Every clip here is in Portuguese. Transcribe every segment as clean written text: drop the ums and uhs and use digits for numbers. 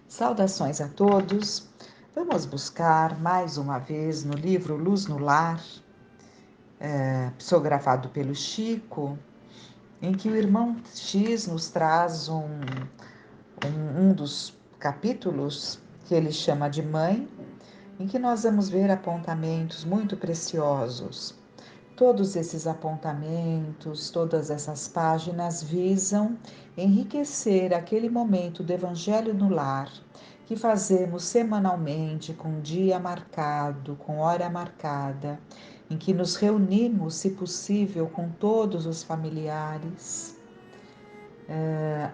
Saudações a todos. Vamos buscar mais uma vez no livro Luz no Lar, psicografado pelo Chico, em que o irmão X nos traz um dos capítulos que ele chama de Mãe, em que nós vamos ver apontamentos muito preciosos. Todos esses apontamentos, todas essas páginas visam enriquecer aquele momento do Evangelho no Lar que fazemos semanalmente, com dia marcado, com hora marcada, em que nos reunimos, se possível, com todos os familiares.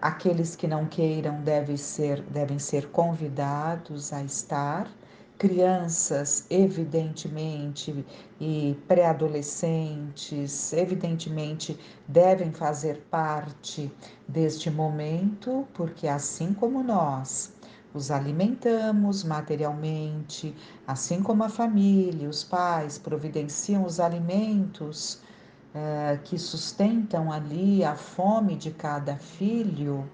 Aqueles que não queiram devem ser convidados a estar. Crianças, evidentemente, e pré-adolescentes, evidentemente, devem fazer parte deste momento, porque assim como nós os alimentamos materialmente, assim como a família, os pais providenciam os alimentos que sustentam ali a fome de cada filho,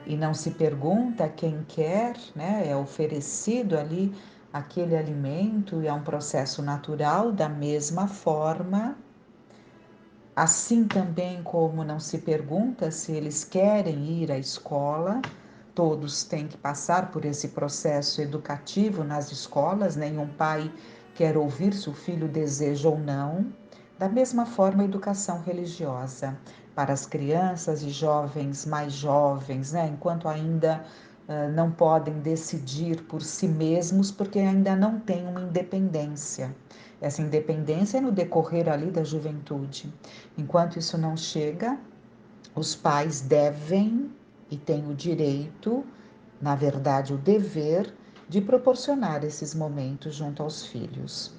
e não se pergunta quem quer, né? É oferecido ali aquele alimento e é um processo natural. Da mesma forma, assim também como não se pergunta se eles querem ir à escola, todos têm que passar por esse processo educativo nas escolas, nenhum pai quer ouvir se o filho deseja ou não. Da mesma forma, a educação religiosa para as crianças e jovens mais jovens, né, enquanto ainda não podem decidir por si mesmos, porque ainda não têm uma independência. Essa independência é no decorrer ali da juventude. Enquanto isso não chega, os pais devem e têm o direito, na verdade, o dever de proporcionar esses momentos junto aos filhos.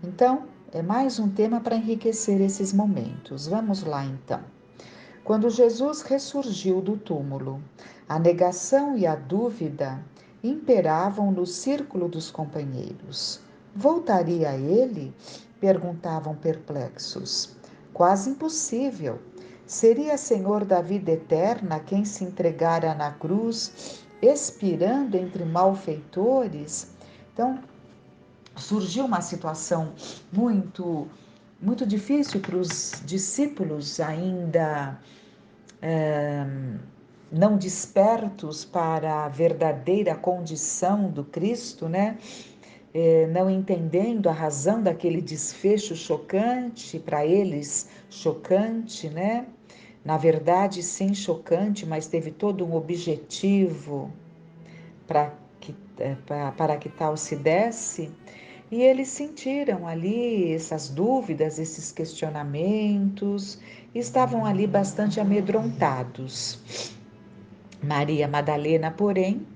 Então, é mais um tema para enriquecer esses momentos. Vamos lá então. Quando Jesus ressurgiu do túmulo, a negação e a dúvida imperavam no círculo dos companheiros. Voltaria a ele? Perguntavam perplexos. Quase impossível. Seria Senhor da vida eterna quem se entregara na cruz, expirando entre malfeitores? Então, surgiu uma situação muito difícil para os discípulos ainda não despertos para a verdadeira condição do Cristo, né? Não entendendo a razão daquele desfecho chocante, para eles chocante, né? Na verdade, sim, chocante, mas teve todo um objetivo para que tal se desse. E eles sentiram ali essas dúvidas, esses questionamentos, e estavam ali bastante amedrontados. Maria Madalena, porém,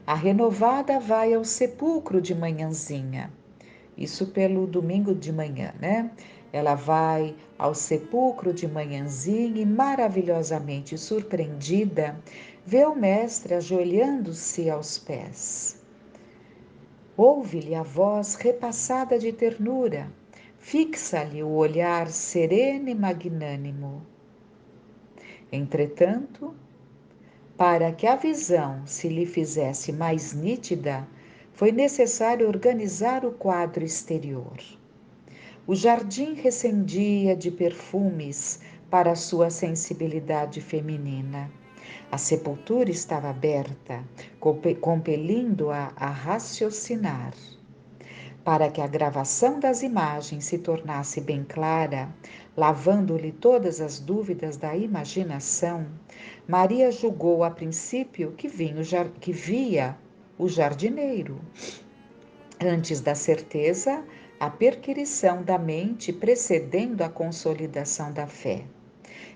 a renovada vai ao sepulcro de manhãzinha. Isso pelo domingo de manhã, né? Ela vai ao sepulcro de manhãzinha e, maravilhosamente surpreendida, vê o mestre ajoelhando-se aos pés. Ouve-lhe a voz repassada de ternura, fixa-lhe o olhar sereno e magnânimo. Entretanto, para que a visão se lhe fizesse mais nítida, foi necessário organizar o quadro exterior. O jardim recendia de perfumes para sua sensibilidade feminina. A sepultura estava aberta, compelindo-a a raciocinar. Para que a gravação das imagens se tornasse bem clara, lavando-lhe todas as dúvidas da imaginação, Maria julgou a princípio que via o jardineiro. Antes da certeza, a perquirição da mente precedendo a consolidação da fé.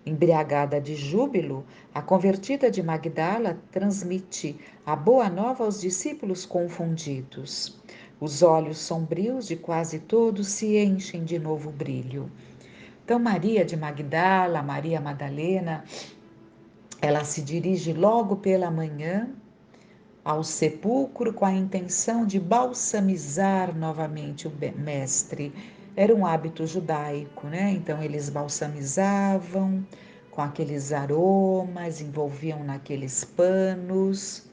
Embriagada de júbilo, a convertida de Magdala transmite a boa nova aos discípulos confundidos. Os olhos sombrios de quase todos se enchem de novo brilho. Então, Maria de Magdala, Maria Madalena, ela se dirige logo pela manhã ao sepulcro com a intenção de balsamizar novamente o mestre, Era um hábito judaico, né? Então eles balsamizavam com aqueles aromas, envolviam naqueles panos,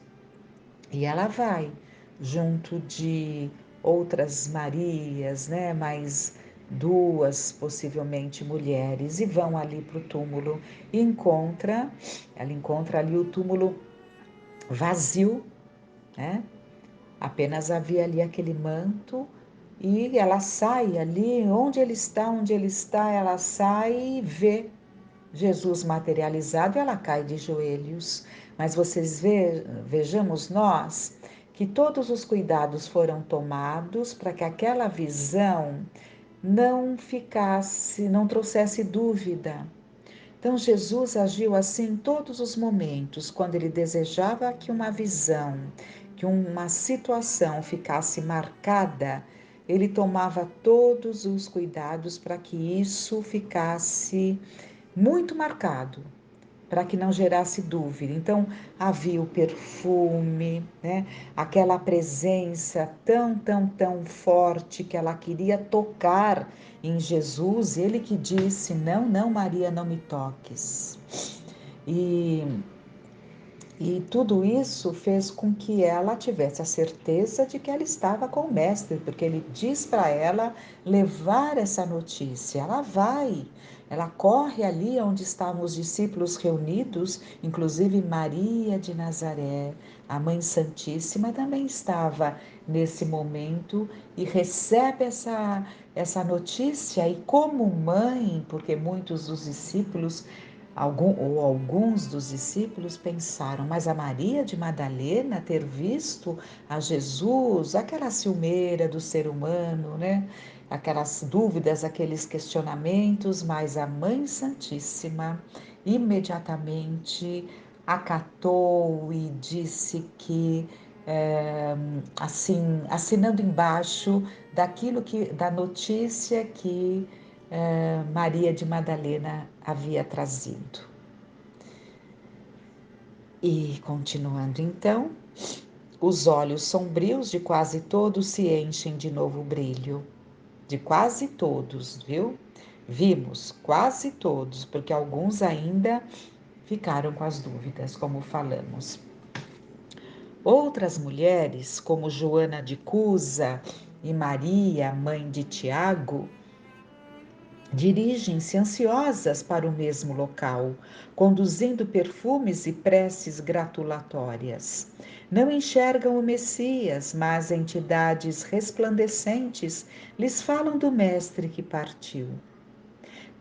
e ela vai junto de outras Marias, né? Mais duas, possivelmente mulheres, e vão ali para o túmulo e ela encontra ali o túmulo vazio, né? Apenas havia ali aquele manto e ela sai ali, onde ele está, ela sai e vê Jesus materializado e ela cai de joelhos. Mas vejamos nós que todos os cuidados foram tomados para que aquela visão não ficasse, não trouxesse dúvida. Então Jesus agiu assim em todos os momentos, quando ele desejava que uma visão, que uma situação ficasse marcada, ele tomava todos os cuidados para que isso ficasse muito marcado, para que não gerasse dúvida. Então, havia o perfume, né? Aquela presença tão forte que ela queria tocar em Jesus, ele que disse: Não, não, Maria, não me toques. E e tudo isso fez com que ela tivesse a certeza de que ela estava com o Mestre, porque ele diz para ela levar essa notícia. Ela vai, ela corre ali onde estavam os discípulos reunidos, inclusive Maria de Nazaré, a Mãe Santíssima, também estava nesse momento e recebe essa notícia. E como mãe, porque muitos dos discípulos alguns dos discípulos pensaram, mas a Maria de Madalena ter visto a Jesus, aquela ciumeira do ser humano, né? Aquelas dúvidas, aqueles questionamentos, mas a Mãe Santíssima imediatamente acatou e disse que, assim, assinando embaixo da notícia que Maria de Madalena havia trazido. E continuando então, os olhos sombrios de quase todos se enchem de novo brilho. De quase todos, viu? Vimos quase todos, porque alguns ainda ficaram com as dúvidas, como falamos. Outras mulheres, como Joana de Cusa e Maria, mãe de Tiago, dirigem-se ansiosas para o mesmo local, conduzindo perfumes e preces gratulatórias. Não enxergam o Messias, mas entidades resplandecentes lhes falam do Mestre que partiu.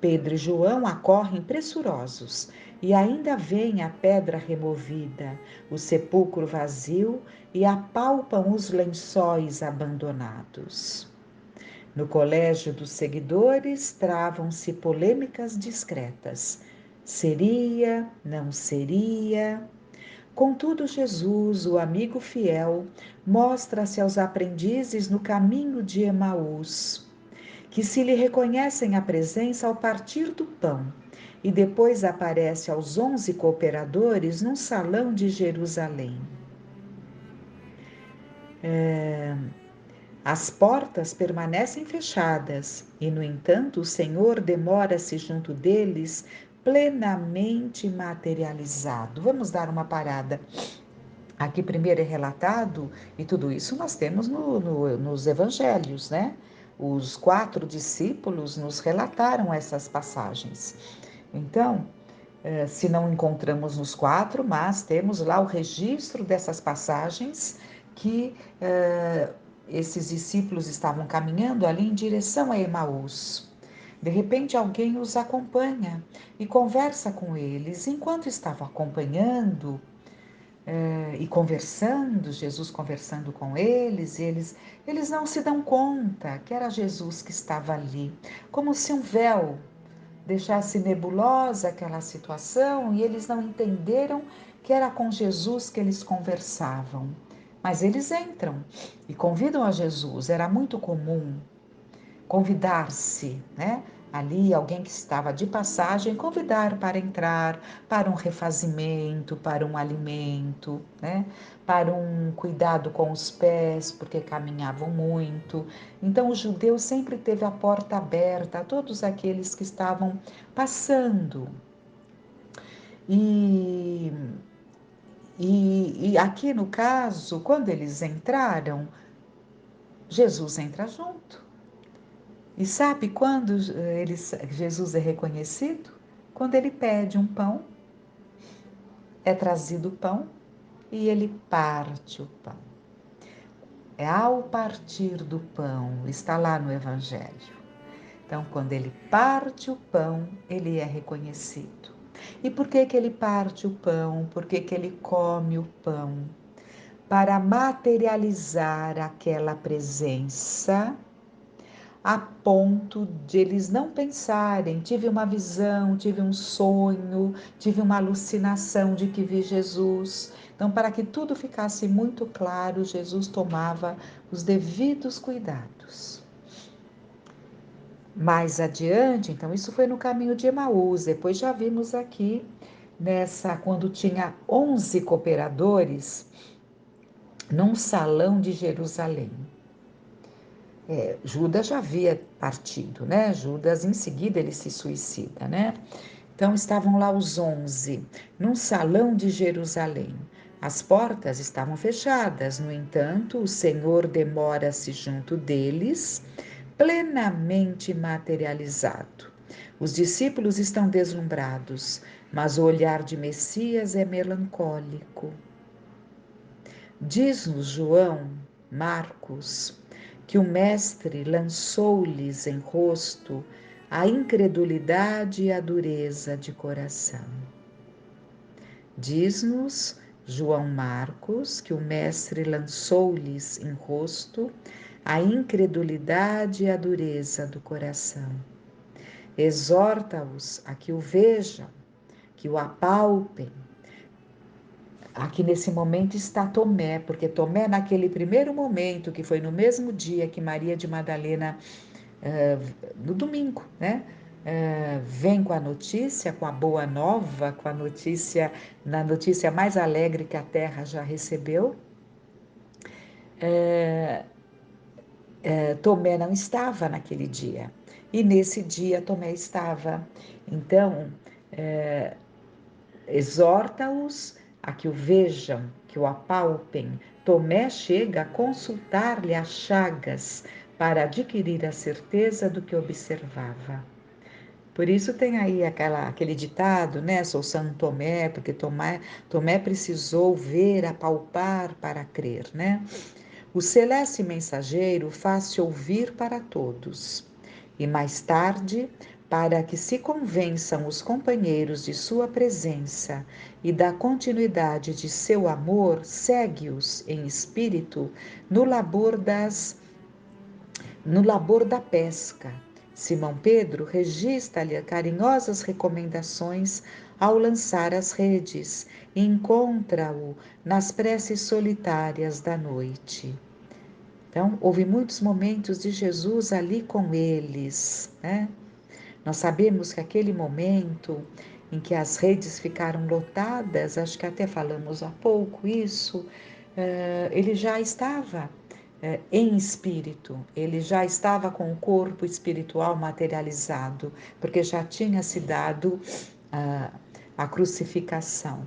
Pedro e João acorrem pressurosos e ainda veem a pedra removida, o sepulcro vazio e apalpam os lençóis abandonados. No colégio dos seguidores travam-se polêmicas discretas. Seria, não seria? Contudo, Jesus, o amigo fiel, mostra-se aos aprendizes no caminho de Emaús, que se lhe reconhecem a presença ao partir do pão, e depois aparece aos 11 cooperadores num salão de Jerusalém. As portas permanecem fechadas e, no entanto, o Senhor demora-se junto deles, plenamente materializado. Vamos dar uma parada. Aqui primeiro é relatado, e tudo isso nós temos nos evangelhos, né? Os 4 discípulos nos relataram essas passagens. Então, se não encontramos nos 4, mas temos lá o registro dessas passagens que esses discípulos estavam caminhando ali em direção a Emaús. De repente, alguém os acompanha e conversa com eles. Enquanto estavam acompanhando e conversando, Jesus conversando com eles, eles não se dão conta que era Jesus que estava ali, como se um véu deixasse nebulosa aquela situação e eles não entenderam que era com Jesus que eles conversavam. Mas eles entram e convidam a Jesus. Era muito comum convidar-se, né, ali alguém que estava de passagem, convidar para entrar, para um refazimento, para um alimento, né? Para um cuidado com os pés, porque caminhavam muito. Então o judeu sempre teve a porta aberta a todos aqueles que estavam passando. E, e aqui no caso, quando eles entraram, Jesus entra junto. E sabe quando Jesus é reconhecido? Quando ele pede um pão, é trazido o pão e ele parte o pão. É ao partir do pão, está lá no Evangelho. Então, quando ele parte o pão, ele é reconhecido. E por que ele parte o pão? Por que ele come o pão? Para materializar aquela presença a ponto de eles não pensarem, tive uma visão, tive um sonho, tive uma alucinação de que vi Jesus. Então, para que tudo ficasse muito claro, Jesus tomava os devidos cuidados. Mais adiante, então, isso foi no caminho de Emaús. Depois já vimos aqui quando tinha 11 cooperadores num salão de Jerusalém. Judas já havia partido, né? Judas, em seguida, ele se suicida, né? Então, estavam lá os 11, num salão de Jerusalém. As portas estavam fechadas, no entanto, o Senhor demora-se junto deles, plenamente materializado. Os discípulos estão deslumbrados, mas o olhar de Messias é melancólico. Diz-nos João, Marcos, que o Mestre lançou-lhes em rosto a incredulidade e a dureza de coração. Diz-nos João Marcos que o Mestre lançou-lhes em rosto a incredulidade e a dureza do coração. Exorta-os a que o vejam, que o apalpem. Aqui nesse momento está Tomé, porque Tomé, naquele primeiro momento, que foi no mesmo dia que Maria de Madalena, no domingo, né? Vem com a notícia, com a boa nova, com a notícia, na notícia mais alegre que a terra já recebeu. Tomé não estava naquele dia, e nesse dia Tomé estava. Então, exorta-os a que o vejam, que o apalpem. Tomé chega a consultar-lhe as chagas para adquirir a certeza do que observava. Por isso tem aí aquele ditado, né? Sou São Tomé, porque Tomé precisou ver, apalpar para crer, né? O celeste mensageiro faz-se ouvir para todos. E mais tarde, para que se convençam os companheiros de sua presença e da continuidade de seu amor, segue-os em espírito no labor da pesca. Simão Pedro registra-lhe carinhosas recomendações ao lançar as redes e encontra-o nas preces solitárias da noite. Então, houve muitos momentos de Jesus ali com eles, né? Nós sabemos que aquele momento em que as redes ficaram lotadas, acho que até falamos há pouco isso, ele já estava em espírito, ele já estava com o corpo espiritual materializado, porque já tinha se dado a crucificação.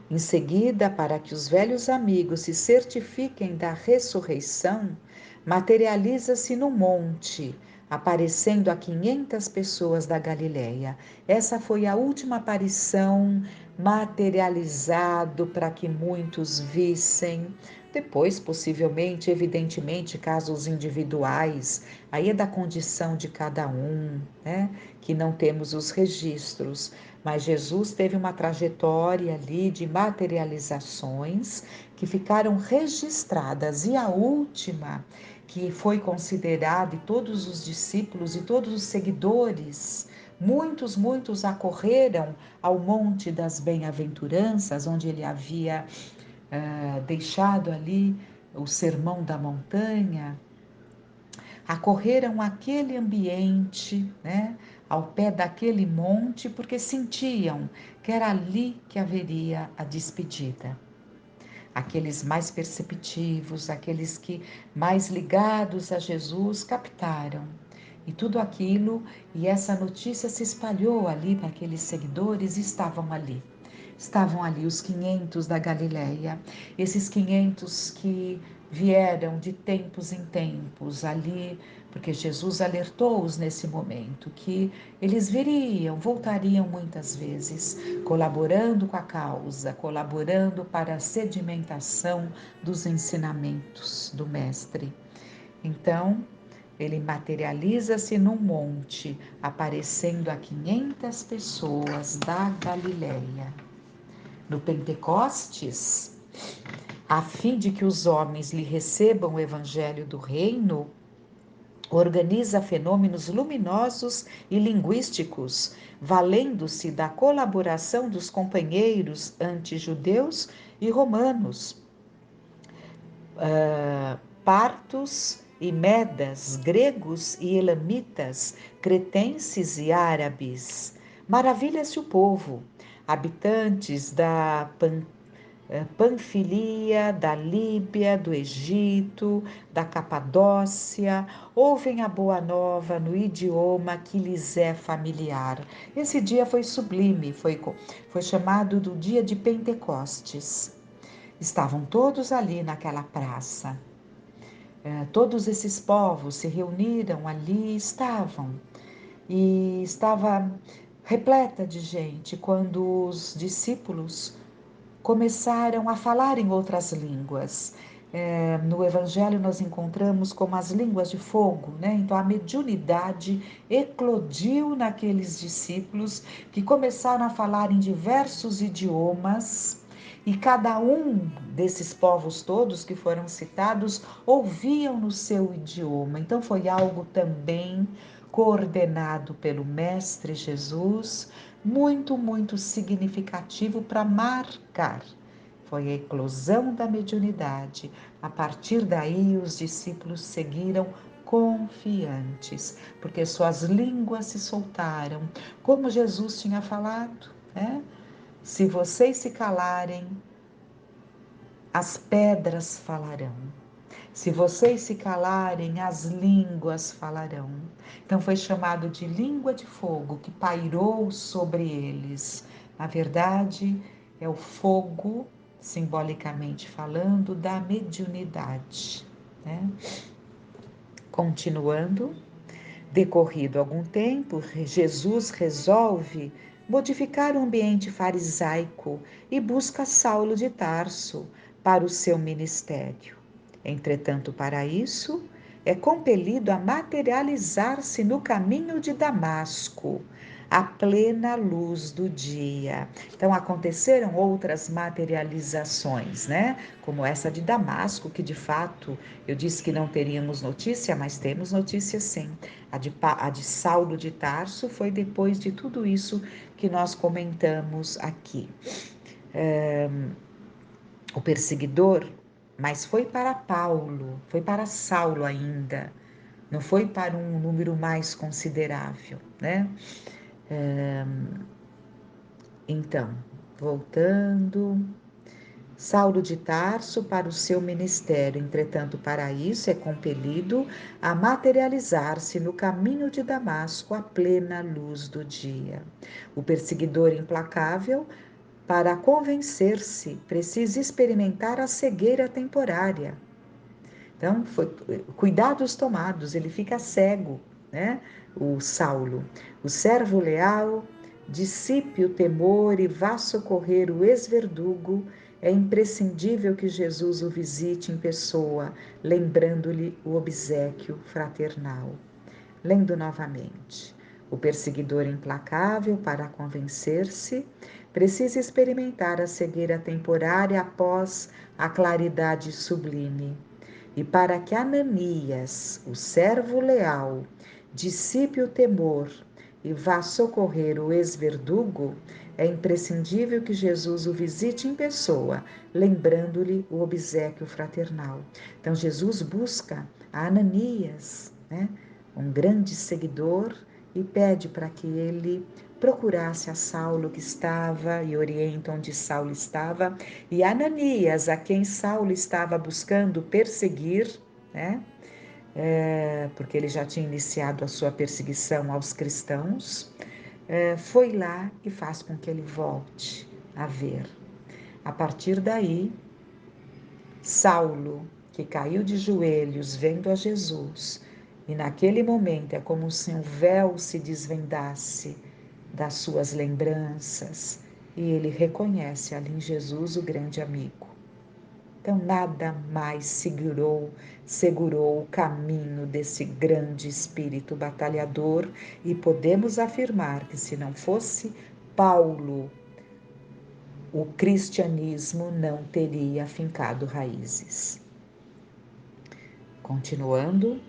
Em seguida, para que os velhos amigos se certifiquem da ressurreição, materializa-se no monte, aparecendo a 500 pessoas da Galileia. Essa foi a última aparição materializado para que muitos vissem. Depois, possivelmente, evidentemente, casos individuais, aí é da condição de cada um, né? Que não temos os registros. Mas Jesus teve uma trajetória ali de materializações que ficaram registradas, e a última, que foi considerada, e todos os discípulos e todos os seguidores, muitos acorreram ao Monte das Bem-aventuranças, onde ele havia deixado ali o Sermão da Montanha. acorreram àquele ambiente, né, ao pé daquele monte, porque sentiam que era ali que haveria a despedida. Aqueles mais perceptivos, aqueles que mais ligados a Jesus captaram. E tudo aquilo, e essa notícia se espalhou ali para aqueles seguidores e estavam ali. Estavam ali os 500 da Galileia, esses 500 que vieram de tempos em tempos ali, porque Jesus alertou-os nesse momento que eles viriam, voltariam muitas vezes, colaborando com a causa, colaborando para a sedimentação dos ensinamentos do Mestre. Então, ele materializa-se num monte, aparecendo a 500 pessoas da Galileia. No Pentecostes, a fim de que os homens lhe recebam o evangelho do reino, organiza fenômenos luminosos e linguísticos, valendo-se da colaboração dos companheiros antijudeus e romanos, partos e medas, gregos e elamitas, cretenses e árabes. Maravilha-se o povo, habitantes da Panfilia, da Líbia, do Egito, da Capadócia, ouvem a boa nova no idioma que lhes é familiar. Esse dia foi sublime, foi chamado do dia de Pentecostes. Estavam todos ali naquela praça. Todos esses povos se reuniram ali, e estava repleta de gente quando os discípulos começaram a falar em outras línguas. No Evangelho nós encontramos como as línguas de fogo, né? Então a mediunidade eclodiu naqueles discípulos que começaram a falar em diversos idiomas. E cada um desses povos todos que foram citados ouviam no seu idioma. Então foi algo também coordenado pelo Mestre Jesus, muito significativo para marcar. Foi a eclosão da mediunidade. A partir daí, os discípulos seguiram confiantes, porque suas línguas se soltaram, como Jesus tinha falado, né? Se vocês se calarem, as pedras falarão. Se vocês se calarem, as línguas falarão. Então foi chamado de língua de fogo que pairou sobre eles. Na verdade, é o fogo, simbolicamente falando, da mediunidade, né? Continuando, decorrido algum tempo, Jesus resolve modificar o ambiente farisaico e busca Saulo de Tarso para o seu ministério. Entretanto, para isso, é compelido a materializar-se no caminho de Damasco, à plena luz do dia. Então, aconteceram outras materializações, né? Como essa de Damasco, que de fato eu disse que não teríamos notícia, mas temos notícia sim. A de Saulo de Tarso foi depois de tudo isso que nós comentamos aqui. O perseguidor, mas foi para Paulo, foi para Saulo ainda, não foi para um número mais considerável, né? Então, voltando, Saulo de Tarso para o seu ministério, entretanto, para isso é compelido a materializar-se no caminho de Damasco à plena luz do dia. O perseguidor implacável, para convencer-se, precisa experimentar a cegueira temporária. Então, cuidados tomados, ele fica cego, né? O Saulo. O servo leal dissipe o temor e vá socorrer o ex-verdugo. É imprescindível que Jesus o visite em pessoa, lembrando-lhe o obséquio fraternal. Lendo novamente. O perseguidor implacável, para convencer-se, precisa experimentar a cegueira temporária após a claridade sublime. E para que Ananias, o servo leal, dissipe o temor e vá socorrer o ex-verdugo, é imprescindível que Jesus o visite em pessoa, lembrando-lhe o obséquio fraternal. Então, Jesus busca a Ananias, né? Um grande seguidor, e pede para que ele procurasse a Saulo que estava e orienta onde Saulo estava, e Ananias, a quem Saulo estava buscando perseguir, né? Porque ele já tinha iniciado a sua perseguição aos cristãos, foi lá e faz com que ele volte a ver. A partir daí, Saulo, que caiu de joelhos vendo a Jesus, e naquele momento é como se um véu se desvendasse das suas lembranças, e ele reconhece ali em Jesus o grande amigo. Então, nada mais segurou o caminho desse grande espírito batalhador, e podemos afirmar que se não fosse Paulo, o cristianismo não teria afincado raízes. Continuando,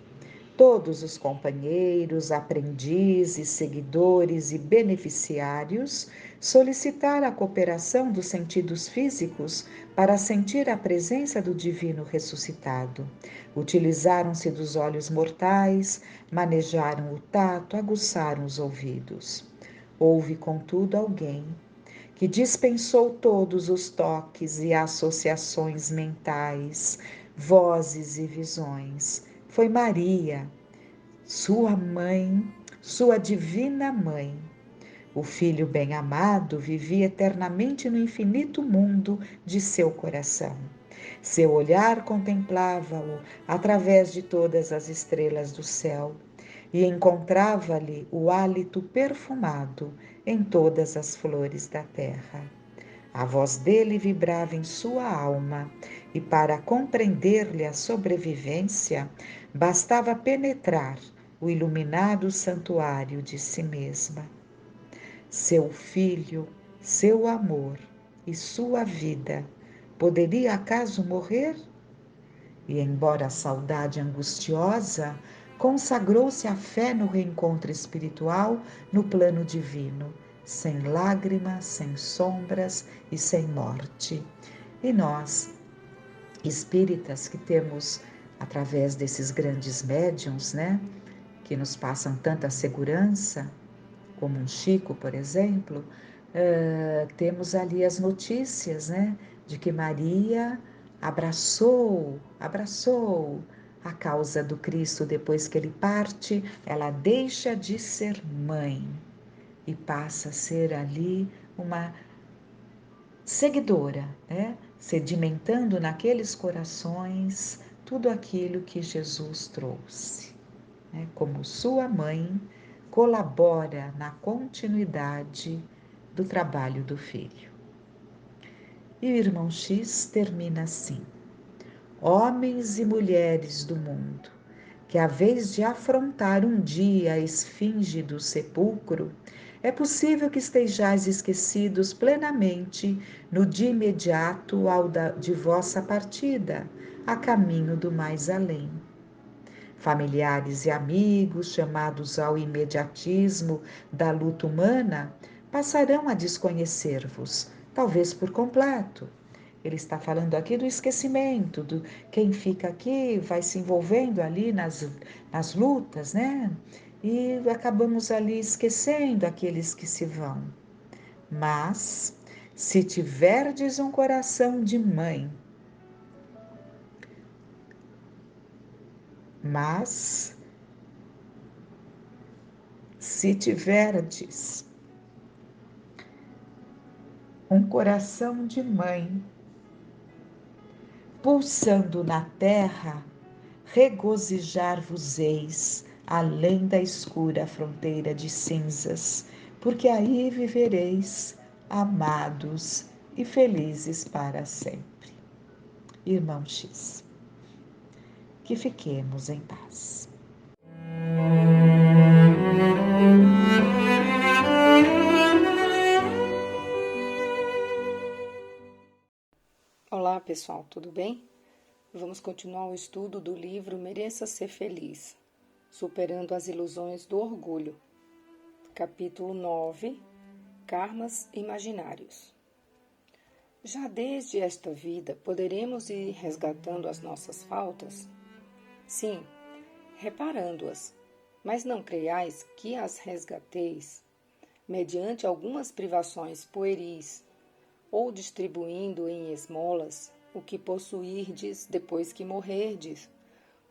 todos os companheiros, aprendizes, seguidores e beneficiários solicitaram a cooperação dos sentidos físicos para sentir a presença do divino ressuscitado. Utilizaram-se dos olhos mortais, manejaram o tato, aguçaram os ouvidos. Houve, contudo, alguém que dispensou todos os toques e associações mentais, vozes e visões. Foi Maria, sua mãe, sua divina mãe. O filho bem-amado vivia eternamente no infinito mundo de seu coração. Seu olhar contemplava-o através de todas as estrelas do céu e encontrava-lhe o hálito perfumado em todas as flores da terra. A voz dele vibrava em sua alma, e para compreender-lhe a sobrevivência, bastava penetrar o iluminado santuário de si mesma. Seu filho, seu amor e sua vida, poderia acaso morrer? E, embora a saudade angustiosa, consagrou-se à fé no reencontro espiritual no plano divino, sem lágrimas, sem sombras e sem morte. E nós, espíritas que temos, através desses grandes médiuns, né, que nos passam tanta segurança, como um Chico, por exemplo, temos ali as notícias, né, de que Maria abraçou a causa do Cristo depois que ele parte, ela deixa de ser mãe e passa a ser ali uma seguidora, né, sedimentando naqueles corações tudo aquilo que Jesus trouxe, né, como sua mãe colabora na continuidade do trabalho do filho. E o irmão X termina assim: homens e mulheres do mundo, que a vez de afrontar um dia a esfinge do sepulcro, é possível que estejais esquecidos plenamente no dia imediato de vossa partida, a caminho do mais além. Familiares e amigos, chamados ao imediatismo da luta humana, passarão a desconhecer-vos, talvez por completo. Ele está falando aqui do esquecimento, do quem fica aqui vai se envolvendo ali nas lutas, né? E acabamos ali esquecendo aqueles que se vão. Mas, se tiverdes um coração de mãe, mas se tiverdes um coração de mãe, pulsando na terra, regozijar-vos-eis além da escura fronteira de cinzas, porque aí vivereis amados e felizes para sempre. Irmão X, que fiquemos em paz. Olá pessoal, tudo bem? Vamos continuar o estudo do livro Mereça Ser Feliz, Superando as Ilusões do Orgulho. Capítulo 9, Karmas Imaginários. Já desde esta vida, poderemos ir resgatando as nossas faltas? Sim, reparando-as, mas não creiais que as resgateis, mediante algumas privações pueris, ou distribuindo em esmolas o que possuirdes depois que morrerdes,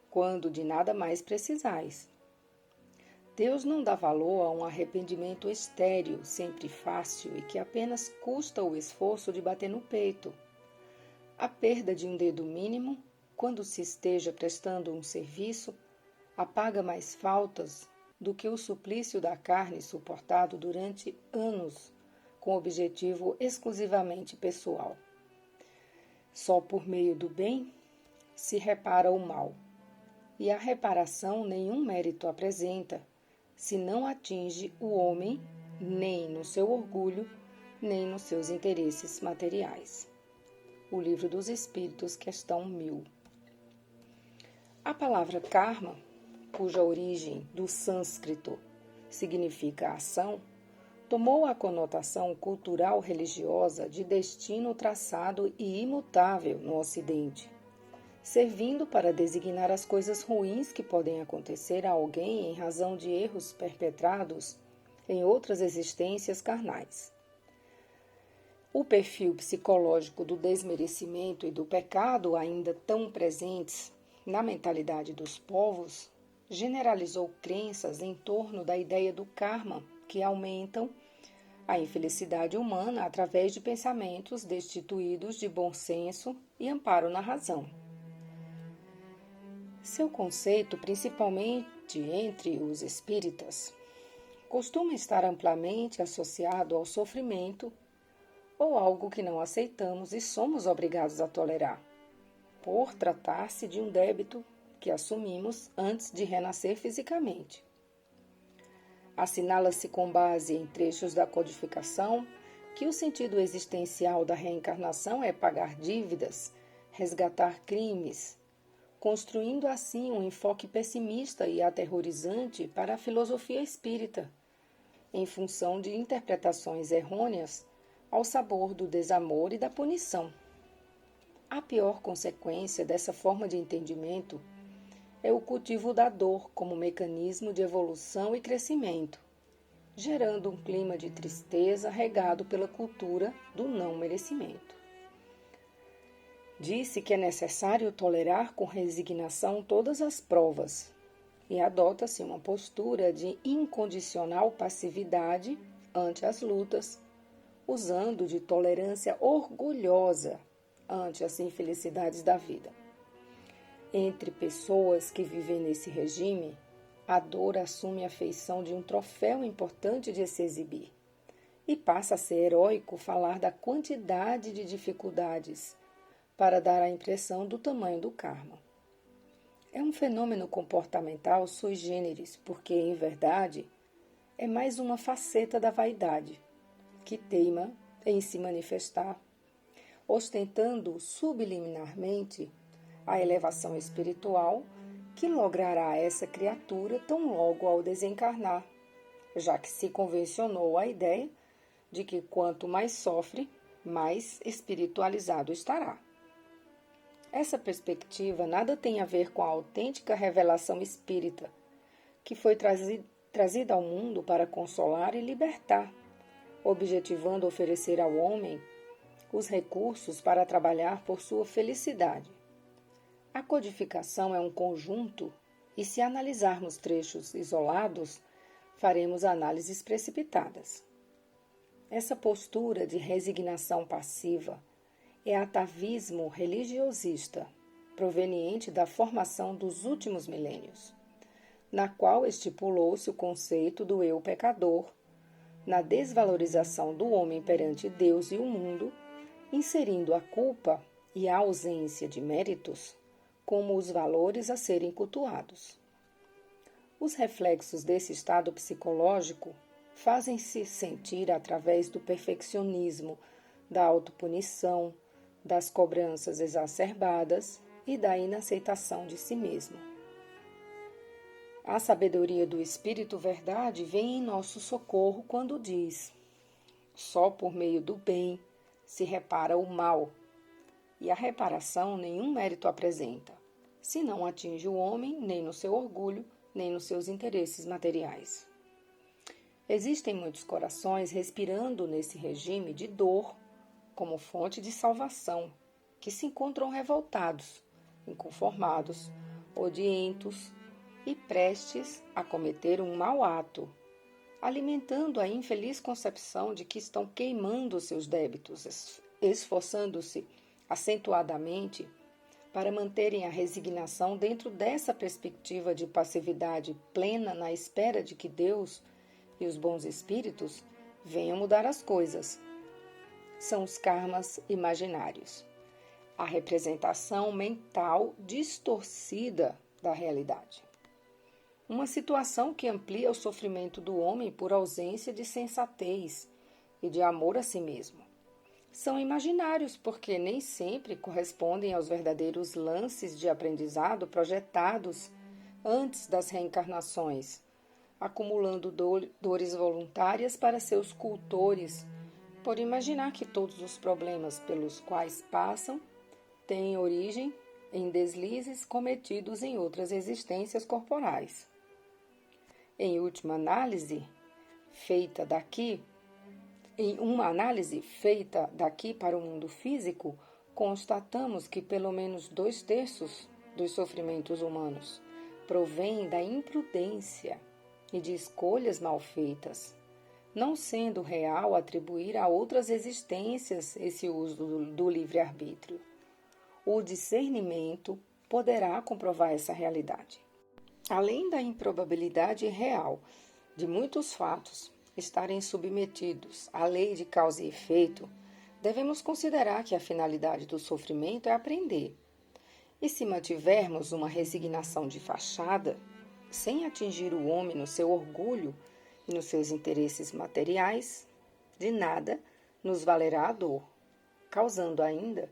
quando de nada mais precisais. Deus não dá valor a um arrependimento estéril, sempre fácil e que apenas custa o esforço de bater no peito. A perda de um dedo mínimo, quando se esteja prestando um serviço, apaga mais faltas do que o suplício da carne suportado durante anos, com objetivo exclusivamente pessoal. Só por meio do bem se repara o mal, e a reparação nenhum mérito apresenta, se não atinge o homem nem no seu orgulho, nem nos seus interesses materiais. O Livro dos Espíritos, questão 1000. A palavra karma, cuja origem do sânscrito significa ação, tomou a conotação cultural religiosa de destino traçado e imutável no Ocidente, servindo para designar as coisas ruins que podem acontecer a alguém em razão de erros perpetrados em outras existências carnais. O perfil psicológico do desmerecimento e do pecado, ainda tão presentes na mentalidade dos povos, generalizou crenças em torno da ideia do karma, que aumentam a infelicidade humana através de pensamentos destituídos de bom senso e amparo na razão. Seu conceito, principalmente entre os espíritas, costuma estar amplamente associado ao sofrimento ou algo que não aceitamos e somos obrigados a tolerar, por tratar-se de um débito que assumimos antes de renascer fisicamente. Assinala-se com base em trechos da codificação que o sentido existencial da reencarnação é pagar dívidas, resgatar crimes, construindo assim um enfoque pessimista e aterrorizante para a filosofia espírita, em função de interpretações errôneas ao sabor do desamor e da punição. A pior consequência dessa forma de entendimento é o cultivo da dor como mecanismo de evolução e crescimento, gerando um clima de tristeza regado pela cultura do não merecimento. Disse que é necessário tolerar com resignação todas as provas, e adota-se uma postura de incondicional passividade ante as lutas, usando de tolerância orgulhosa ante as infelicidades da vida. Entre pessoas que vivem nesse regime, a dor assume a feição de um troféu importante de se exibir, e passa a ser heróico falar da quantidade de dificuldades para dar a impressão do tamanho do karma. É um fenômeno comportamental sui generis, porque, em verdade, é mais uma faceta da vaidade, que teima em se manifestar, ostentando subliminarmente a elevação espiritual que logrará essa criatura tão logo ao desencarnar, já que se convencionou a ideia de que quanto mais sofre, mais espiritualizado estará. Essa perspectiva nada tem a ver com a autêntica revelação espírita, que foi trazida ao mundo para consolar e libertar, objetivando oferecer ao homem os recursos para trabalhar por sua felicidade. A codificação é um conjunto e, se analisarmos trechos isolados, faremos análises precipitadas. Essa postura de resignação passiva é atavismo religiosista, proveniente da formação dos últimos milênios, na qual estipulou-se o conceito do eu pecador, na desvalorização do homem perante Deus e o mundo, inserindo a culpa e a ausência de méritos como os valores a serem cultuados. Os reflexos desse estado psicológico fazem-se sentir através do perfeccionismo, da autopunição, das cobranças exacerbadas e da inaceitação de si mesmo. A sabedoria do Espírito Verdade vem em nosso socorro quando diz: só por meio do bem se repara o mal, e a reparação nenhum mérito apresenta, se não atinge o homem nem no seu orgulho, nem nos seus interesses materiais. Existem muitos corações respirando nesse regime de dor como fonte de salvação, que se encontram revoltados, inconformados, odientos e prestes a cometer um mau ato, alimentando a infeliz concepção de que estão queimando seus débitos, esforçando-se acentuadamente para manterem a resignação dentro dessa perspectiva de passividade plena na espera de que Deus e os bons espíritos venham mudar as coisas. São os karmas imaginários, a representação mental distorcida da realidade. Uma situação que amplia o sofrimento do homem por ausência de sensatez e de amor a si mesmo. São imaginários porque nem sempre correspondem aos verdadeiros lances de aprendizado projetados antes das reencarnações, acumulando dores voluntárias para seus cultores, por imaginar que todos os problemas pelos quais passam têm origem em deslizes cometidos em outras existências corporais. Em uma análise feita daqui para o mundo físico, constatamos que pelo menos 2/3 dos sofrimentos humanos provêm da imprudência e de escolhas mal feitas, não sendo real atribuir a outras existências esse uso do livre-arbítrio. O discernimento poderá comprovar essa realidade. Além da improbabilidade real de muitos fatos estarem submetidos à lei de causa e efeito, devemos considerar que a finalidade do sofrimento é aprender. E se mantivermos uma resignação de fachada, sem atingir o homem no seu orgulho e nos seus interesses materiais, de nada nos valerá a dor, causando ainda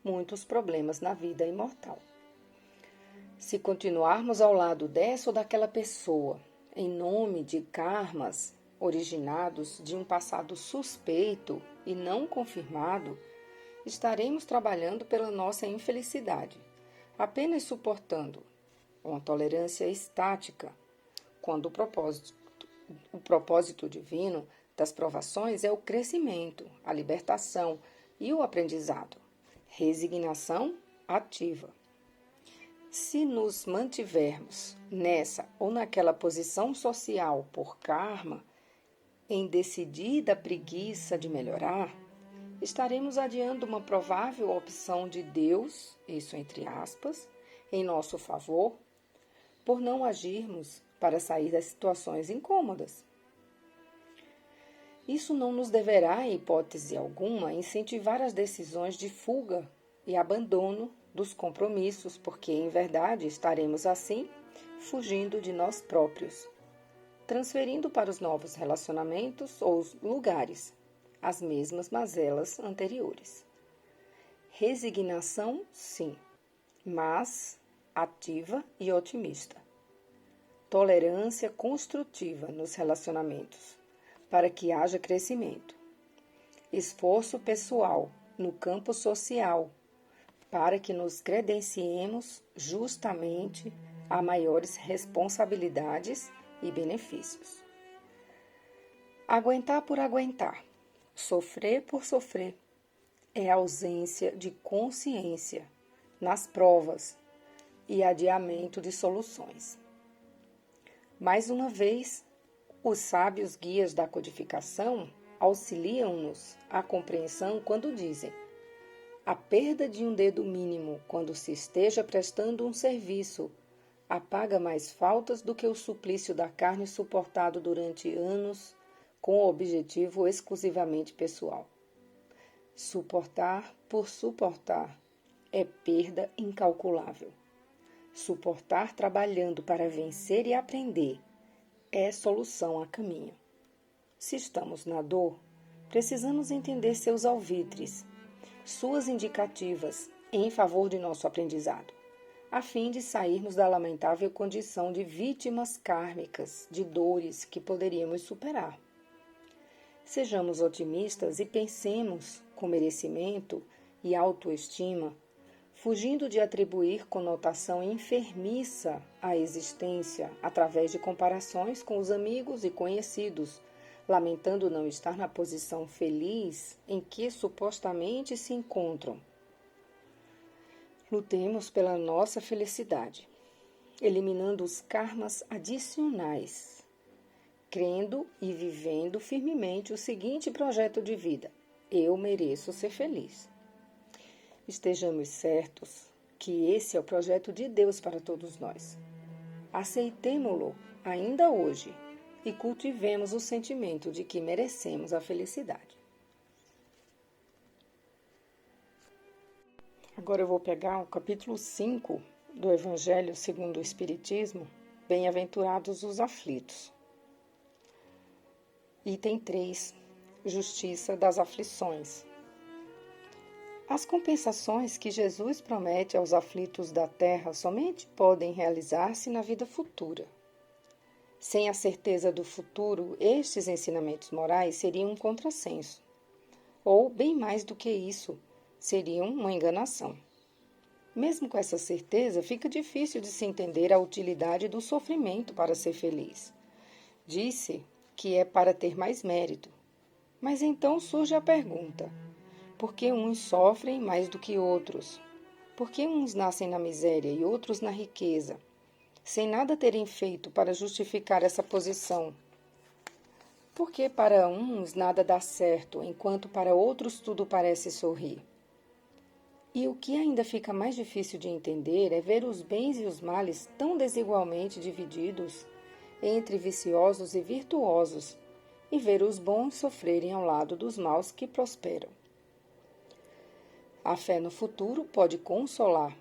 muitos problemas na vida imortal. Se continuarmos ao lado dessa ou daquela pessoa, em nome de karmas originados de um passado suspeito e não confirmado, estaremos trabalhando pela nossa infelicidade, apenas suportando uma tolerância estática, quando o propósito divino das provações é o crescimento, a libertação e o aprendizado. Resignação ativa. Se nos mantivermos nessa ou naquela posição social por karma, em decidida preguiça de melhorar, estaremos adiando uma provável opção de Deus, isso entre aspas, em nosso favor, por não agirmos para sair das situações incômodas. Isso não nos deverá, em hipótese alguma, incentivar as decisões de fuga e abandono dos compromissos, porque, em verdade, estaremos assim fugindo de nós próprios, transferindo para os novos relacionamentos ou lugares as mesmas mazelas anteriores. Resignação, sim, mas ativa e otimista. Tolerância construtiva nos relacionamentos, para que haja crescimento. Esforço pessoal no campo social, para que nos credenciemos justamente a maiores responsabilidades e benefícios. Aguentar por aguentar, sofrer por sofrer, é ausência de consciência nas provas e adiamento de soluções. Mais uma vez, os sábios guias da codificação auxiliam-nos à compreensão quando dizem: a perda de um dedo mínimo quando se esteja prestando um serviço apaga mais faltas do que o suplício da carne suportado durante anos com o objetivo exclusivamente pessoal. Suportar por suportar é perda incalculável. Suportar trabalhando para vencer e aprender é solução a caminho. Se estamos na dor, precisamos entender seus alvitres, suas indicativas em favor de nosso aprendizado, a fim de sairmos da lamentável condição de vítimas kármicas de dores que poderíamos superar. Sejamos otimistas e pensemos com merecimento e autoestima, fugindo de atribuir conotação enfermiça à existência através de comparações com os amigos e conhecidos, lamentando não estar na posição feliz em que supostamente se encontram. Lutemos pela nossa felicidade, eliminando os karmas adicionais, crendo e vivendo firmemente o seguinte projeto de vida: eu mereço ser feliz. Estejamos certos que esse é o projeto de Deus para todos nós. Aceitemo-lo ainda hoje e cultivemos o sentimento de que merecemos a felicidade. Agora eu vou pegar o capítulo 5 do Evangelho segundo o Espiritismo, Bem-aventurados os aflitos. Item 3, Justiça das aflições. As compensações que Jesus promete aos aflitos da terra somente podem realizar-se na vida futura. Sem a certeza do futuro, estes ensinamentos morais seriam um contrassenso. Ou, bem mais do que isso, seriam uma enganação. Mesmo com essa certeza, fica difícil de se entender a utilidade do sofrimento para ser feliz. Disse que é para ter mais mérito. Mas então surge a pergunta: por que uns sofrem mais do que outros? Por que uns nascem na miséria e outros na riqueza, sem nada terem feito para justificar essa posição? Por que para uns nada dá certo, enquanto para outros tudo parece sorrir? E o que ainda fica mais difícil de entender é ver os bens e os males tão desigualmente divididos entre viciosos e virtuosos, e ver os bons sofrerem ao lado dos maus que prosperam. A fé no futuro pode consolar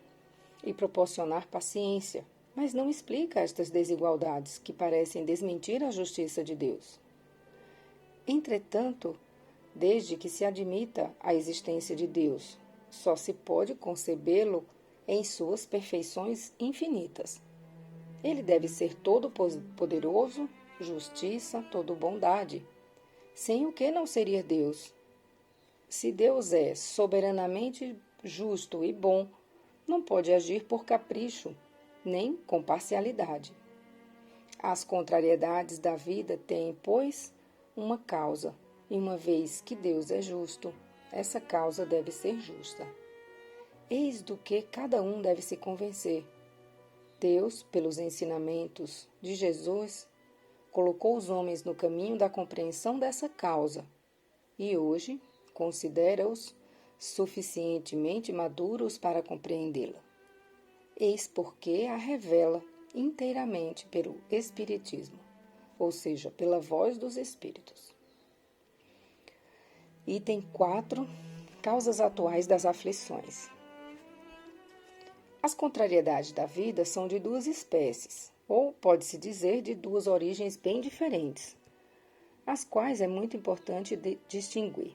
e proporcionar paciência, mas não explica estas desigualdades que parecem desmentir a justiça de Deus. Entretanto, desde que se admita a existência de Deus, só se pode concebê-lo em suas perfeições infinitas. Ele deve ser todo-poderoso, justiça, todo bondade, sem o que não seria Deus. Se Deus é soberanamente justo e bom, não pode agir por capricho, nem com parcialidade. As contrariedades da vida têm, pois, uma causa, e uma vez que Deus é justo, essa causa deve ser justa. Eis do que cada um deve se convencer. Deus, pelos ensinamentos de Jesus, colocou os homens no caminho da compreensão dessa causa, e hoje considera-os suficientemente maduros para compreendê-la. Eis porque a revela inteiramente pelo Espiritismo, ou seja, pela voz dos Espíritos. Item 4. Causas atuais das aflições. As contrariedades da vida são de duas espécies, ou pode-se dizer de duas origens bem diferentes, as quais é muito importante distinguir.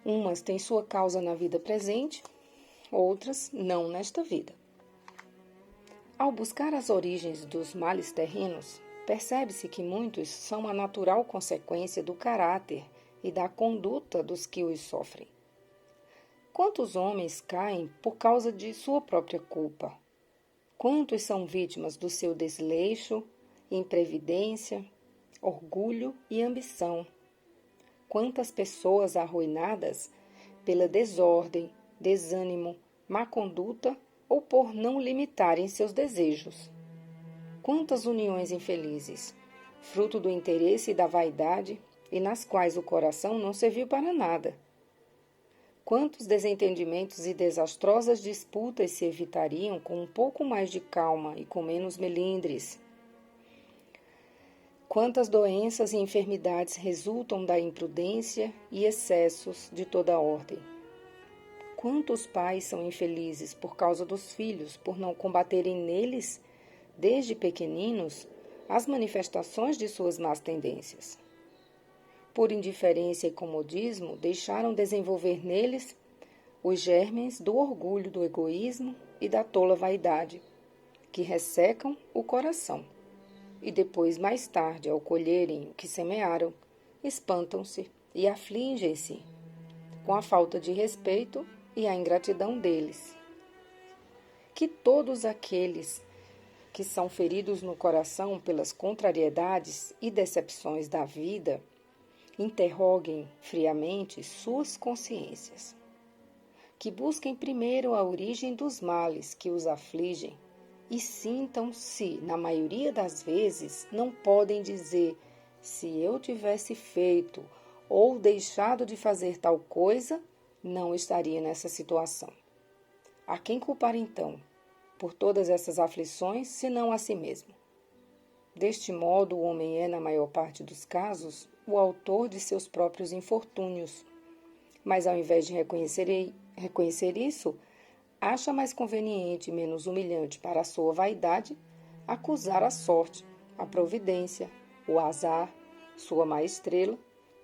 Umas têm sua causa na vida presente, outras não nesta vida. Ao buscar as origens dos males terrenos, percebe-se que muitos são a natural consequência do caráter e da conduta dos que os sofrem. Quantos homens caem por causa de sua própria culpa? Quantos são vítimas do seu desleixo, imprevidência, orgulho e ambição? Quantas pessoas arruinadas pela desordem, desânimo, má conduta ou por não limitarem seus desejos? Quantas uniões infelizes, fruto do interesse e da vaidade, e nas quais o coração não serviu para nada? Quantos desentendimentos e desastrosas disputas se evitariam com um pouco mais de calma e com menos melindres? Quantas doenças e enfermidades resultam da imprudência e excessos de toda ordem? Quantos pais são infelizes por causa dos filhos, por não combaterem neles, desde pequeninos, as manifestações de suas más tendências? Por indiferença e comodismo, deixaram desenvolver neles os germes do orgulho, do egoísmo e da tola vaidade, que ressecam o coração. E depois, mais tarde, ao colherem o que semearam, espantam-se e afligem-se com a falta de respeito e a ingratidão deles. Que todos aqueles que são feridos no coração pelas contrariedades e decepções da vida interroguem friamente suas consciências. Que busquem primeiro a origem dos males que os afligem e sintam se, na maioria das vezes, não podem dizer: se eu tivesse feito ou deixado de fazer tal coisa, não estaria nessa situação. A quem culpar então por todas essas aflições, senão a si mesmo? Deste modo, o homem é, na maior parte dos casos, o autor de seus próprios infortúnios. Mas ao invés de reconhecer isso, acha mais conveniente e menos humilhante para a sua vaidade acusar a sorte, a providência, o azar, sua má estrela,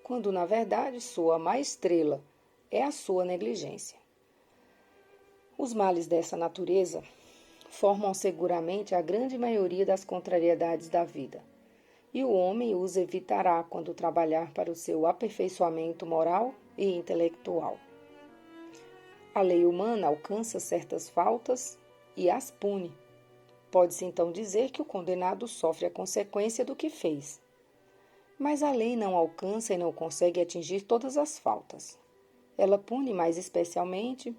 quando na verdade sua má estrela é a sua negligência. Os males dessa natureza formam seguramente a grande maioria das contrariedades da vida, e o homem os evitará quando trabalhar para o seu aperfeiçoamento moral e intelectual. A lei humana alcança certas faltas e as pune. Pode-se então dizer que o condenado sofre a consequência do que fez. Mas a lei não alcança e não consegue atingir todas as faltas. Ela pune mais especialmente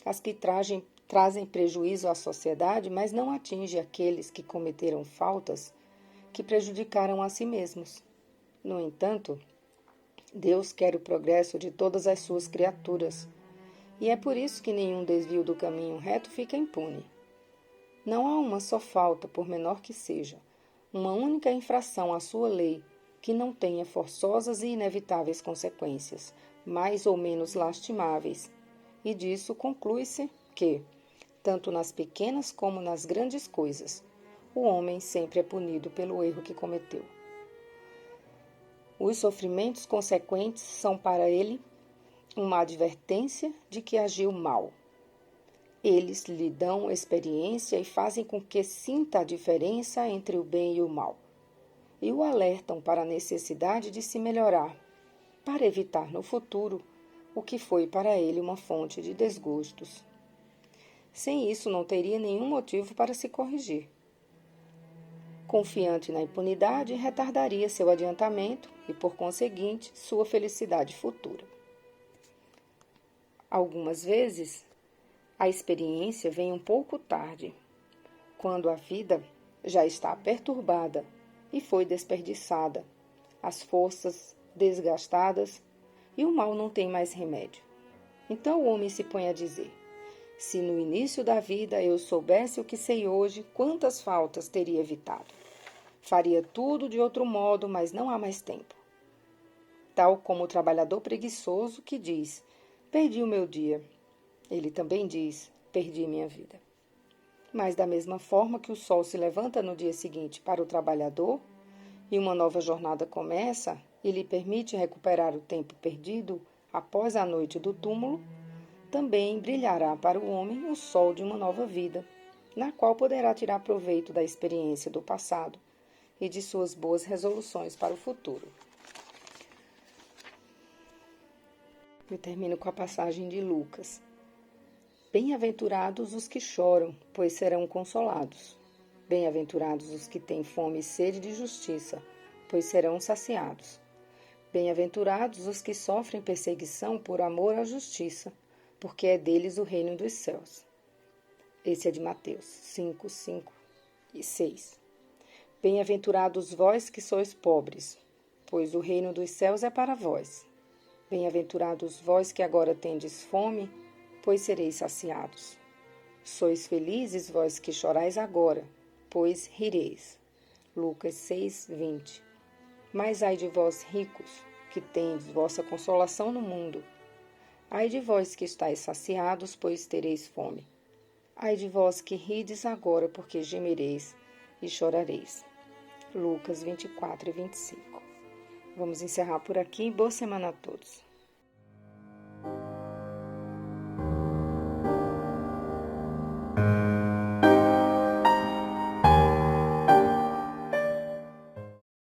as que trazem prejuízo à sociedade, mas não atinge aqueles que cometeram faltas que prejudicaram a si mesmos. No entanto, Deus quer o progresso de todas as suas criaturas, e é por isso que nenhum desvio do caminho reto fica impune. Não há uma só falta, por menor que seja, uma única infração à sua lei, que não tenha forçosas e inevitáveis consequências, mais ou menos lastimáveis, e disso conclui-se que, tanto nas pequenas como nas grandes coisas, o homem sempre é punido pelo erro que cometeu. Os sofrimentos consequentes são para ele uma advertência de que agiu mal. Eles lhe dão experiência e fazem com que sinta a diferença entre o bem e o mal, e o alertam para a necessidade de se melhorar, para evitar no futuro o que foi para ele uma fonte de desgostos. Sem isso, não teria nenhum motivo para se corrigir. Confiante na impunidade, retardaria seu adiantamento e, por conseguinte, sua felicidade futura. Algumas vezes, a experiência vem um pouco tarde, quando a vida já está perturbada e foi desperdiçada, as forças desgastadas e o mal não tem mais remédio. Então o homem se põe a dizer: se no início da vida eu soubesse o que sei hoje, quantas faltas teria evitado? Faria tudo de outro modo, mas não há mais tempo. Tal como o trabalhador preguiçoso que diz: perdi o meu dia. Ele também diz: perdi minha vida. Mas da mesma forma que o sol se levanta no dia seguinte para o trabalhador e uma nova jornada começa e lhe permite recuperar o tempo perdido após a noite do túmulo, também brilhará para o homem o sol de uma nova vida, na qual poderá tirar proveito da experiência do passado e de suas boas resoluções para o futuro. Eu termino com a passagem de Lucas. Bem-aventurados os que choram, pois serão consolados. Bem-aventurados os que têm fome e sede de justiça, pois serão saciados. Bem-aventurados os que sofrem perseguição por amor à justiça, porque é deles o reino dos céus. Esse é de Mateus 5, 5 e 6. Bem-aventurados vós que sois pobres, pois o reino dos céus é para vós. Bem-aventurados vós que agora tendes fome, pois sereis saciados. Sois felizes vós que chorais agora, pois rireis. Lucas 6, 20. Mas ai de vós ricos, que tendes vossa consolação no mundo. Ai de vós que estáis saciados, pois tereis fome. Ai de vós que rides agora, porque gemereis e chorareis. Lucas 24 e 25. Vamos encerrar por aqui. Boa semana a todos.